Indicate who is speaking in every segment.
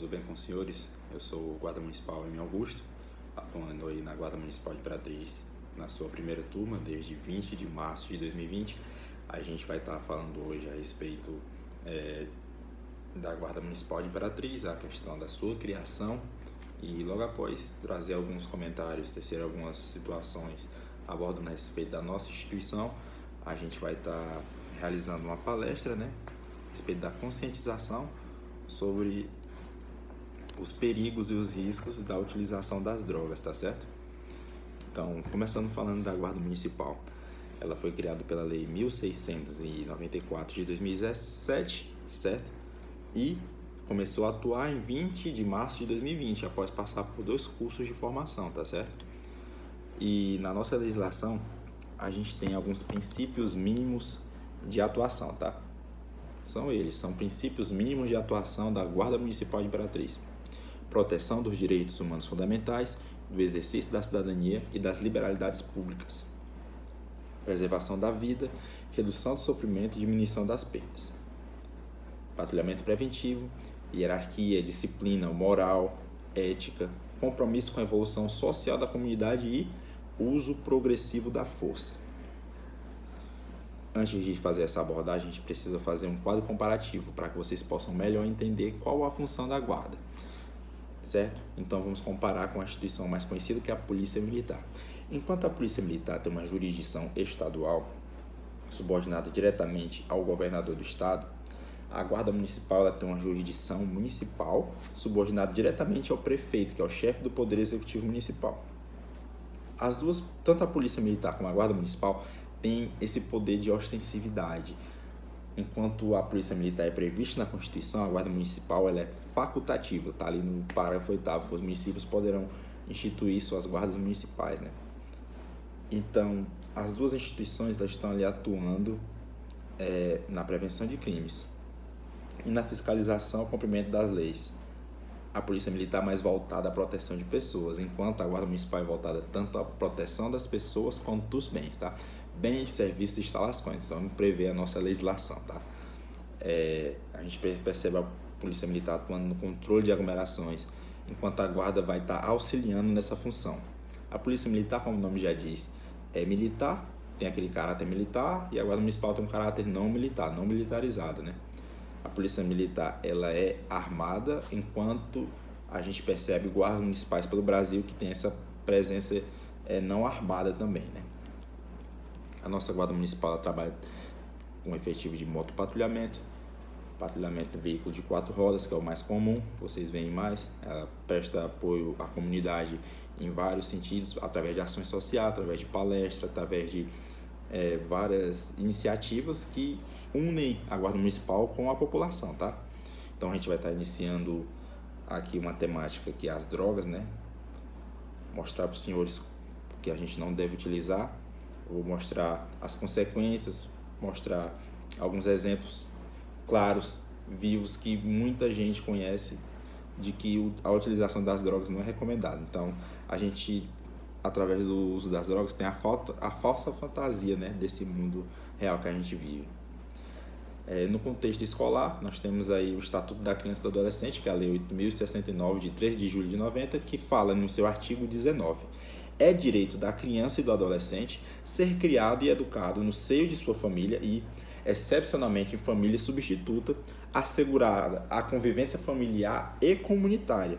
Speaker 1: Tudo bem com os senhores? Eu sou o guarda municipal M. Augusto, atuando aí na Guarda Municipal de Imperatriz na sua primeira turma, desde 20 de março de 2020. A gente vai estar falando hoje a respeito da Guarda Municipal de Imperatriz, a questão da sua criação e logo após trazer alguns comentários, tecer algumas situações abordando a respeito da nossa instituição. A gente vai estar realizando uma palestra, a respeito da conscientização sobre os perigos e os riscos da utilização das drogas, tá certo? Então, começando falando da Guarda Municipal, ela foi criada pela Lei 1694 de 2017, certo? E começou a atuar em 20 de março de 2020, após passar por 2 cursos de formação, tá certo? E na nossa legislação, a gente tem alguns princípios mínimos de atuação, tá? São princípios mínimos de atuação da Guarda Municipal de Imperatriz: proteção dos direitos humanos fundamentais, do exercício da cidadania e das liberalidades públicas, preservação da vida, redução do sofrimento e diminuição das perdas, patrulhamento preventivo, hierarquia, disciplina, moral, ética, compromisso com a evolução social da comunidade e uso progressivo da força. Antes de fazer essa abordagem, a gente precisa fazer um quadro comparativo para que vocês possam melhor entender qual a função da guarda, certo? Então vamos comparar com a instituição mais conhecida, que é a Polícia Militar. Enquanto a Polícia Militar tem uma jurisdição estadual, subordinada diretamente ao governador do estado, a Guarda Municipal ela tem uma jurisdição municipal, subordinada diretamente ao prefeito, que é o chefe do Poder Executivo Municipal. As duas, tanto a Polícia Militar como a Guarda Municipal, têm esse poder de ostensividade. Enquanto a Polícia Militar é prevista na Constituição, a Guarda Municipal ela é facultativa, está ali no parágrafo 8º, os municípios poderão instituir suas guardas municipais, Então, as duas instituições elas estão ali atuando na prevenção de crimes e na fiscalização ao cumprimento das leis. A Polícia Militar é mais voltada à proteção de pessoas, enquanto a Guarda Municipal é voltada tanto à proteção das pessoas quanto dos bens, tá? Bens, serviços e instalações. Vamos prever a nossa legislação, tá? A gente percebe a Polícia Militar atuando no controle de aglomerações, enquanto a Guarda vai estar auxiliando nessa função. A Polícia Militar, como o nome já diz, é militar, tem aquele caráter militar, e a Guarda Municipal tem um caráter não militar, não militarizado, A Polícia Militar ela é armada, enquanto a gente percebe guardas municipais pelo Brasil que tem essa presença não armada também, A nossa Guarda Municipal ela trabalha com efetivo de motopatrulhamento, patrulhamento de veículo de 4 rodas, que é o mais comum, vocês veem mais. Ela presta apoio à comunidade em vários sentidos, através de ações sociais, através de palestras, através de várias iniciativas que unem a Guarda Municipal com a população, tá? Então a gente vai estar iniciando aqui uma temática que é as drogas, Mostrar para os senhores que a gente não deve utilizar. Vou mostrar as consequências, mostrar alguns exemplos claros, vivos, que muita gente conhece de que a utilização das drogas não é recomendada. Então a gente, através do uso das drogas, tem a falsa fantasia desse mundo real que a gente vive. No contexto escolar, nós temos aí o Estatuto da Criança e do Adolescente, que é a Lei 8.069, de 3 de julho de 90, que fala no seu artigo 19: é direito da criança e do adolescente ser criado e educado no seio de sua família e, excepcionalmente em família substituta, assegurada a convivência familiar e comunitária,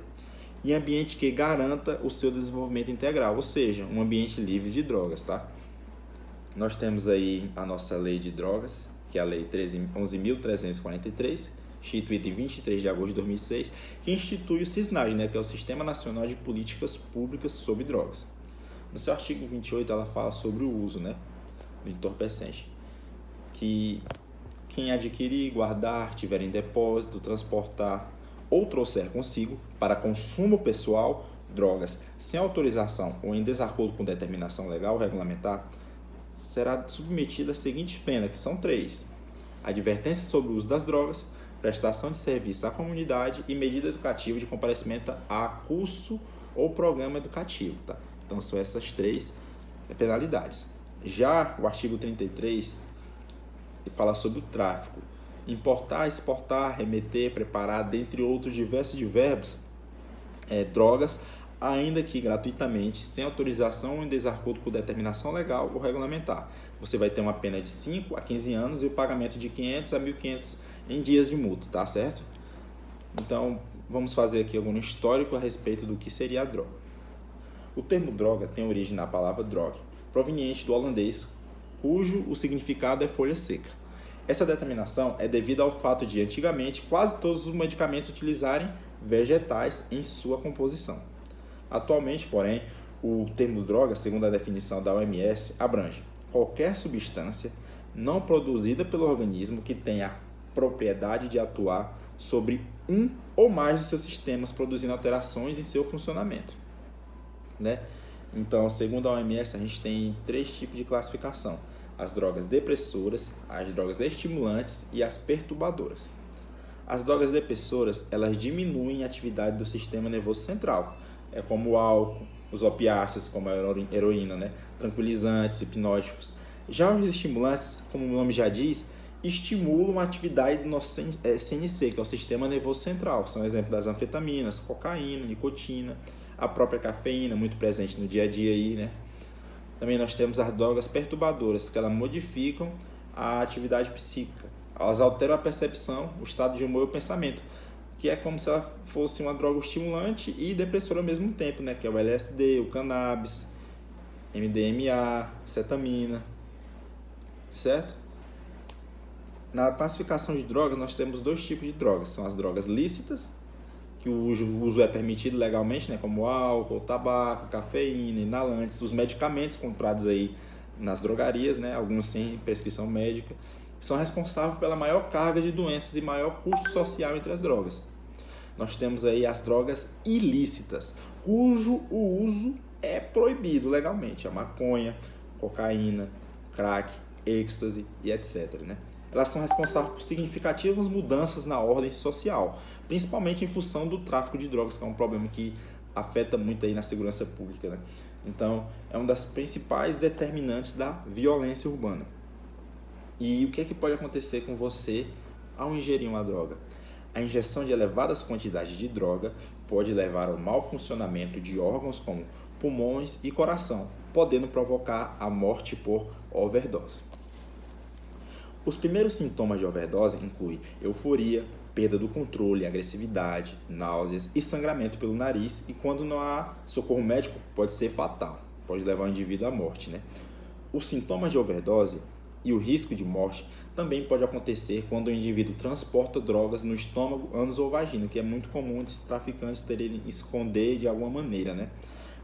Speaker 1: em ambiente que garanta o seu desenvolvimento integral, ou seja, um ambiente livre de drogas, tá? Nós temos aí a nossa lei de drogas, que é a lei 11.343, instituída em 23 de agosto de 2006, que institui o SISNAG, que é o Sistema Nacional de Políticas Públicas sobre Drogas. No seu artigo 28, ela fala sobre o uso, do entorpecente, que quem adquirir, guardar, tiver em depósito, transportar ou trouxer consigo para consumo pessoal drogas sem autorização ou em desacordo com determinação legal ou regulamentar, será submetido às seguintes penas, que são 3: advertência sobre o uso das drogas, prestação de serviço à comunidade e medida educativa de comparecimento a curso ou programa educativo, tá? Então são essas 3 penalidades. Já o artigo 33 fala sobre o tráfico. importar, exportar, remeter, preparar, dentre outros diversos de verbos, drogas, ainda que gratuitamente, sem autorização ou em desacordo com determinação legal ou regulamentar. Você vai ter uma pena de 5 a 15 anos e o pagamento de 500 a 1.500 em dias de multa, tá certo? Então, vamos fazer aqui algum histórico a respeito do que seria a droga. O termo droga tem origem na palavra drog, proveniente do holandês, cujo o significado é folha seca. Essa determinação é devida ao fato de, antigamente, quase todos os medicamentos utilizarem vegetais em sua composição. Atualmente, porém, o termo droga, segundo a definição da OMS, abrange qualquer substância não produzida pelo organismo que tenha a propriedade de atuar sobre um ou mais de seus sistemas, produzindo alterações em seu funcionamento. Então, segundo a OMS, a gente tem 3 tipos de classificação: as drogas depressoras, as drogas estimulantes e as perturbadoras. As drogas depressoras, elas diminuem a atividade do sistema nervoso central, como o álcool, os opiáceos, como a heroína, tranquilizantes, hipnóticos. Já os estimulantes, como o nome já diz, estimulam a atividade do nosso CNC, que é o sistema nervoso central. São exemplos das anfetaminas, cocaína, nicotina, a própria cafeína, muito presente no dia a dia aí, Também nós temos as drogas perturbadoras, que elas modificam a atividade psíquica. Elas alteram a percepção, o estado de humor e o pensamento, que é como se ela fosse uma droga estimulante e depressora ao mesmo tempo, que é o LSD, o cannabis, MDMA, cetamina, certo? Na classificação de drogas, nós temos 2 tipos de drogas. São as drogas lícitas, que o uso é permitido legalmente, como álcool, tabaco, cafeína, inalantes, os medicamentos comprados aí nas drogarias, alguns sem prescrição médica, são responsáveis pela maior carga de doenças e maior custo social entre as drogas. Nós temos aí as drogas ilícitas, cujo o uso é proibido legalmente: a maconha, cocaína, crack, êxtase e etc. Elas são responsáveis por significativas mudanças na ordem social, principalmente em função do tráfico de drogas, que é um problema que afeta muito aí na segurança pública. Então, é uma das principais determinantes da violência urbana. E o que é que pode acontecer com você ao ingerir uma droga? A injeção de elevadas quantidades de droga pode levar ao mau funcionamento de órgãos como pulmões e coração, podendo provocar a morte por overdose. Os primeiros sintomas de overdose incluem euforia, perda do controle, agressividade, náuseas e sangramento pelo nariz, e quando não há socorro médico pode ser fatal, pode levar o indivíduo à morte. Os sintomas de overdose e o risco de morte também pode acontecer quando o indivíduo transporta drogas no estômago, ânus ou vagina, que é muito comum esses traficantes terem esconder de alguma maneira.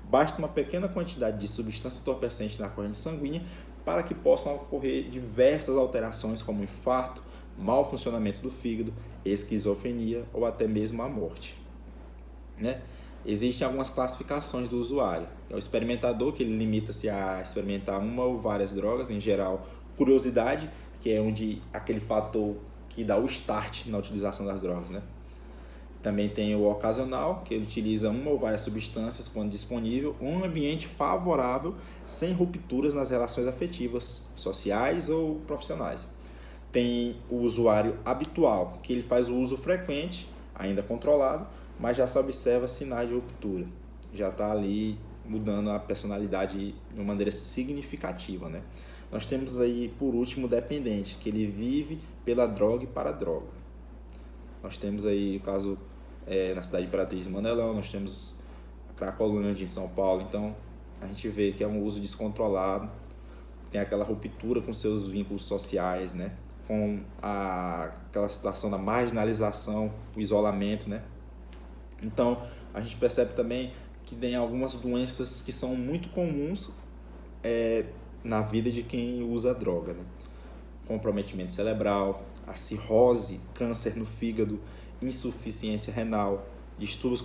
Speaker 1: Basta uma pequena quantidade de substância entorpecente na corrente sanguínea para que possam ocorrer diversas alterações, como infarto, mau funcionamento do fígado, esquizofrenia ou até mesmo a morte. Existem algumas classificações do usuário. É o experimentador, que ele limita-se a experimentar uma ou várias drogas, em geral curiosidade, que é onde aquele fator que dá o start na utilização das drogas. Também tem o ocasional, que ele utiliza uma ou várias substâncias quando disponível, um ambiente favorável, sem rupturas nas relações afetivas, sociais ou profissionais. Tem o usuário habitual, que ele faz o uso frequente, ainda controlado, mas já se observa sinais de ruptura. Já está ali mudando a personalidade de uma maneira significativa. Nós temos aí, por último, o dependente, que ele vive pela droga e para a droga. Nós temos aí o caso na cidade de Imperatriz Manelão, nós temos a Cracolândia em São Paulo. Então, a gente vê que é um uso descontrolado, tem aquela ruptura com seus vínculos sociais, com aquela situação da marginalização, o isolamento. Então, a gente percebe também que tem algumas doenças que são muito comuns na vida de quem usa droga. Comprometimento cerebral, a cirrose, câncer no fígado, insuficiência renal, distúrbios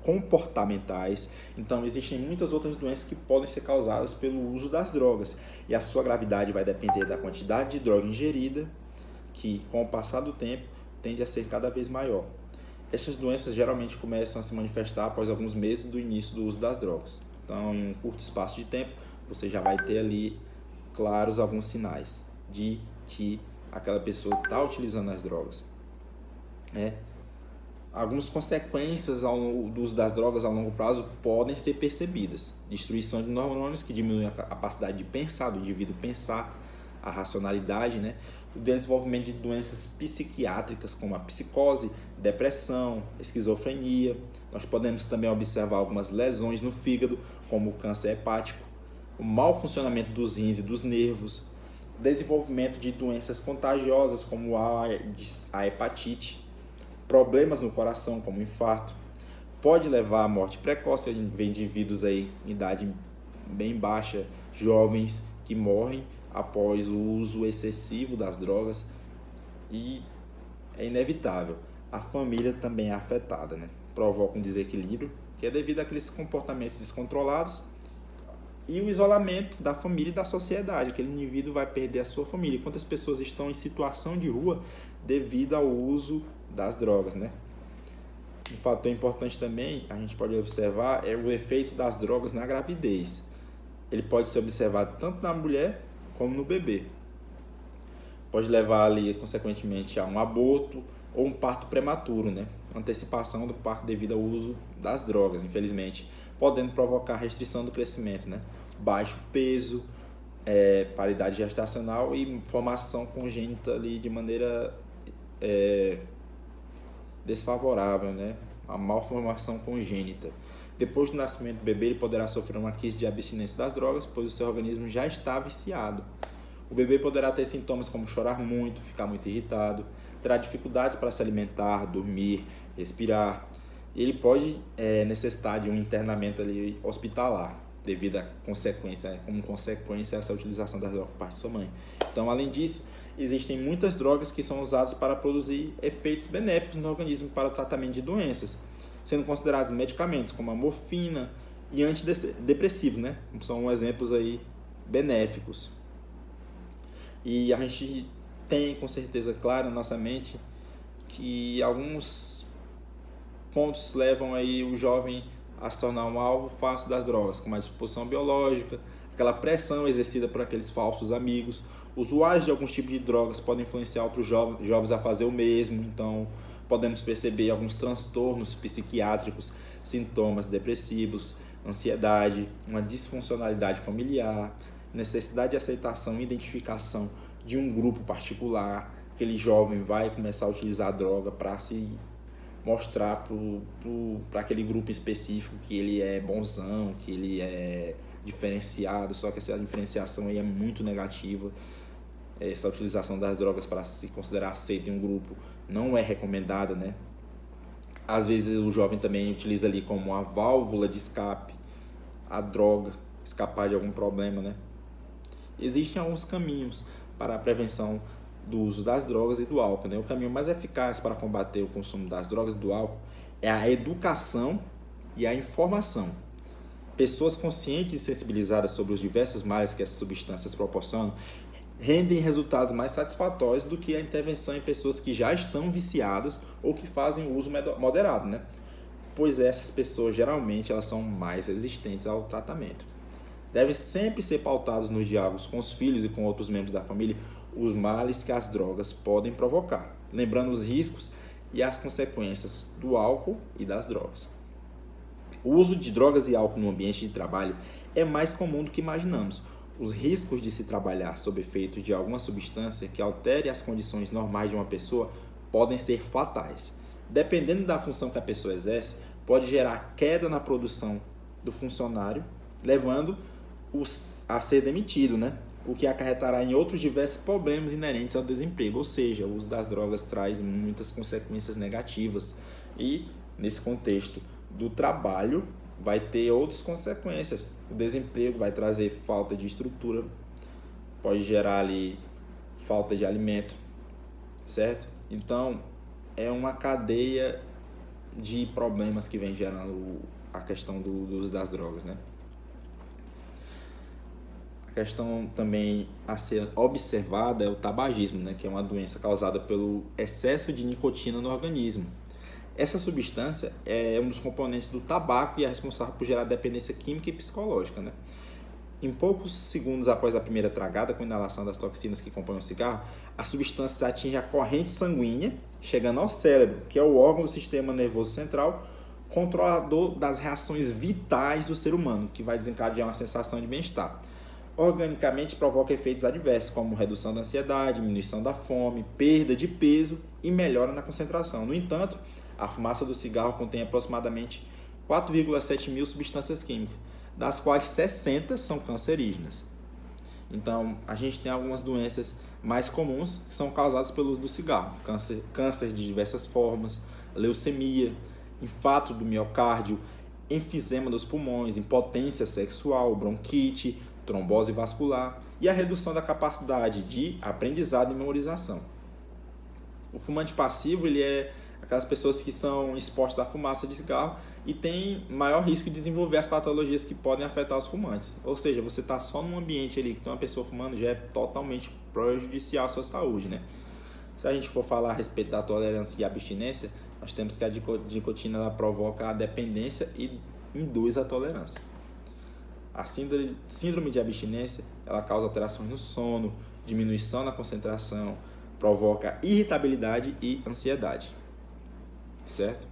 Speaker 1: comportamentais. Então, existem muitas outras doenças que podem ser causadas pelo uso das drogas. E a sua gravidade vai depender da quantidade de droga ingerida, que, com o passar do tempo, tende a ser cada vez maior. Essas doenças geralmente começam a se manifestar após alguns meses do início do uso das drogas. Então, em um curto espaço de tempo, você já vai ter ali claros alguns sinais de que aquela pessoa está utilizando as drogas. Algumas consequências do uso das drogas a longo prazo podem ser percebidas. Destruição de neurônios, que diminui a capacidade de pensar, do indivíduo pensar, a racionalidade, né? O desenvolvimento de doenças psiquiátricas, como a psicose, depressão, esquizofrenia. Nós podemos também observar algumas lesões no fígado, como o câncer hepático, o mau funcionamento dos rins e dos nervos, desenvolvimento de doenças contagiosas, como a hepatite, problemas no coração, como o infarto, pode levar à morte precoce. Vem indivíduos aí em idade bem baixa, jovens, que morrem após o uso excessivo das drogas, e é inevitável. A família também é afetada, né? Provoca um desequilíbrio, que é devido àqueles comportamentos descontrolados e o isolamento da família e da sociedade. Aquele indivíduo vai perder a sua família. Quantas pessoas estão em situação de rua devido ao uso das drogas, né? Um fator importante também, a gente pode observar, é o efeito das drogas na gravidez. Ele pode ser observado tanto na mulher como no bebê. Pode levar ali, consequentemente, a um aborto ou um parto prematuro, né? Antecipação do parto devido ao uso das drogas, infelizmente, podendo provocar restrição do crescimento, né? Baixo peso, paridade gestacional e formação congênita ali de maneira desfavorável, né? A malformação congênita. Depois do nascimento do bebê, ele poderá sofrer uma crise de abstinência das drogas, pois o seu organismo já está viciado. O bebê poderá ter sintomas como chorar muito, ficar muito irritado, terá dificuldades para se alimentar, dormir, respirar. Ele pode necessitar de um internamento ali hospitalar, devido como consequência a essa utilização das drogas por parte de sua mãe. Então, além disso, existem muitas drogas que são usadas para produzir efeitos benéficos no organismo para o tratamento de doenças, sendo considerados medicamentos como a morfina e antidepressivos, né? São exemplos aí benéficos. E a gente tem com certeza claro na nossa mente que alguns pontos levam aí o jovem a se tornar um alvo fácil das drogas, como a disposição biológica, aquela pressão exercida por aqueles falsos amigos. Usuários de alguns tipos de drogas podem influenciar outros jovens a fazer o mesmo, então podemos perceber alguns transtornos psiquiátricos, sintomas depressivos, ansiedade, uma disfuncionalidade familiar, necessidade de aceitação e identificação de um grupo particular. Aquele jovem vai começar a utilizar a droga para se mostrar para aquele grupo específico que ele é bonzão, que ele é diferenciado, só que essa diferenciação aí é muito negativa. Essa utilização das drogas para se considerar aceito em um grupo não é recomendada, né? Às vezes o jovem também utiliza ali como uma válvula de escape a droga, escapar de algum problema, né? Existem alguns caminhos para a prevenção do uso das drogas e do álcool, né? O caminho mais eficaz para combater o consumo das drogas e do álcool é a educação e a informação. Pessoas conscientes e sensibilizadas sobre os diversos males que essas substâncias proporcionam rendem resultados mais satisfatórios do que a intervenção em pessoas que já estão viciadas ou que fazem o uso moderado, né? Pois essas pessoas geralmente elas são mais resistentes ao tratamento. Devem sempre ser pautados nos diálogos com os filhos e com outros membros da família os males que as drogas podem provocar, lembrando os riscos e as consequências do álcool e das drogas. O uso de drogas e álcool no ambiente de trabalho é mais comum do que imaginamos. Os riscos de se trabalhar sob efeito de alguma substância que altere as condições normais de uma pessoa podem ser fatais. Dependendo da função que a pessoa exerce, pode gerar queda na produção do funcionário, levando a ser demitido, né? O que acarretará em outros diversos problemas inerentes ao desemprego. Ou seja, o uso das drogas traz muitas consequências negativas e, nesse contexto do trabalho, vai ter outras consequências. O desemprego vai trazer falta de estrutura, pode gerar ali falta de alimento, certo? Então, é uma cadeia de problemas que vem gerando a questão do uso das drogas, né? A questão também a ser observada é o tabagismo, né? Que é uma doença causada pelo excesso de nicotina no organismo. Essa substância é um dos componentes do tabaco e é responsável por gerar dependência química e psicológica, né? Em poucos segundos após a primeira tragada com inalação das toxinas que compõem o cigarro, a substância atinge a corrente sanguínea, chegando ao cérebro, que é o órgão do sistema nervoso central, controlador das reações vitais do ser humano, que vai desencadear uma sensação de bem-estar. Organicamente provoca efeitos adversos, como redução da ansiedade, diminuição da fome, perda de peso e melhora na concentração. No entanto, a fumaça do cigarro contém aproximadamente 4,7 mil substâncias químicas, das quais 60 são cancerígenas. Então, a gente tem algumas doenças mais comuns que são causadas pelo uso do cigarro. Câncer de diversas formas, leucemia, infarto do miocárdio, enfisema dos pulmões, impotência sexual, bronquite, trombose vascular e a redução da capacidade de aprendizado e memorização. O fumante passivo, ele é aquelas pessoas que são expostas à fumaça de cigarro e tem maior risco de desenvolver as patologias que podem afetar os fumantes. Ou seja, você está só num ambiente ali que tem uma pessoa fumando, já é totalmente prejudicial à sua saúde, né? Se a gente for falar a respeito da tolerância e abstinência, nós temos que a nicotina ela provoca a dependência e induz a tolerância. A síndrome de abstinência, ela causa alterações no sono, diminuição na concentração, provoca irritabilidade e ansiedade. Certo?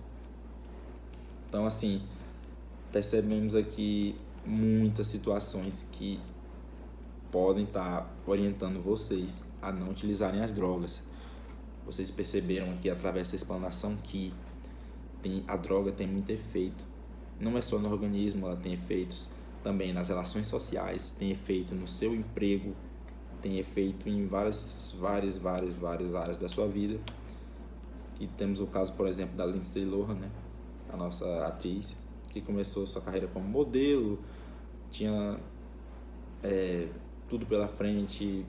Speaker 1: Então, assim, percebemos aqui muitas situações que podem estar orientando vocês a não utilizarem as drogas. Vocês perceberam aqui, através dessa explanação, que a droga tem muito efeito. Não é só no organismo, ela tem efeitos também nas relações sociais, tem efeito no seu emprego, tem efeito em várias áreas da sua vida. E temos o caso, por exemplo, da Lindsay Lohan, né? A nossa atriz, que começou sua carreira como modelo, tinha tudo pela frente,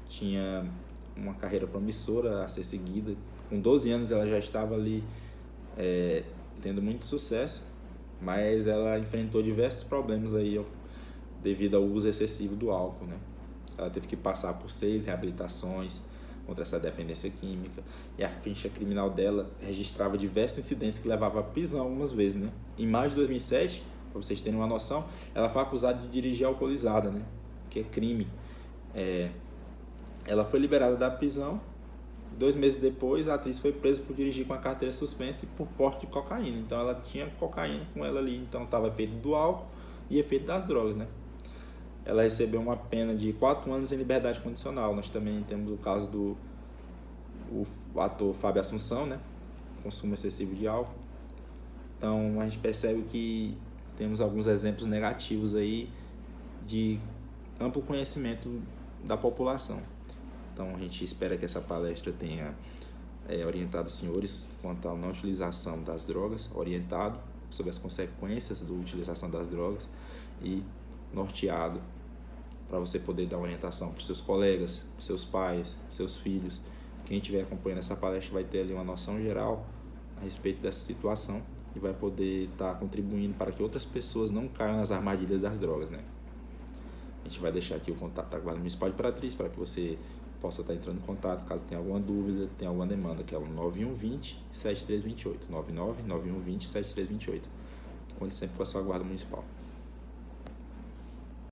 Speaker 1: tinha uma carreira promissora a ser seguida. Com 12 anos ela já estava ali tendo muito sucesso, mas ela enfrentou diversos problemas aí devido ao uso excessivo do álcool, né? Ela teve que passar por 6 reabilitações contra essa dependência química, e a ficha criminal dela registrava diversos incidentes que levavam à prisão algumas vezes, né? Em maio de 2007, para vocês terem uma noção, ela foi acusada de dirigir alcoolizada, né? Que é crime. Ela foi liberada da prisão. 2 meses depois, a atriz foi presa por dirigir com a carteira suspensa e por porte de cocaína. Então, ela tinha cocaína com ela ali. Então, estava efeito do álcool e efeito das drogas, né? Ela recebeu uma pena de 4 anos em liberdade condicional. Nós também temos o caso do ator Fábio Assunção, né? Consumo excessivo de álcool. Então, a gente percebe que temos alguns exemplos negativos aí de amplo conhecimento da população. Então, a gente espera que essa palestra tenha orientado os senhores quanto à não utilização das drogas, orientado sobre as consequências da utilização das drogas e norteado para você poder dar orientação para os seus colegas, seus pais, seus filhos. Quem estiver acompanhando essa palestra vai ter ali uma noção geral a respeito dessa situação e vai poder estar contribuindo para que outras pessoas não caiam nas armadilhas das drogas, né? A gente vai deixar aqui o contato da Guarda Municipal de Imperatriz para que você possa estar entrando em contato caso tenha alguma dúvida, tenha alguma demanda, que é o 9120-7328, 99-9120-7328. Conte sempre com a sua Guarda Municipal.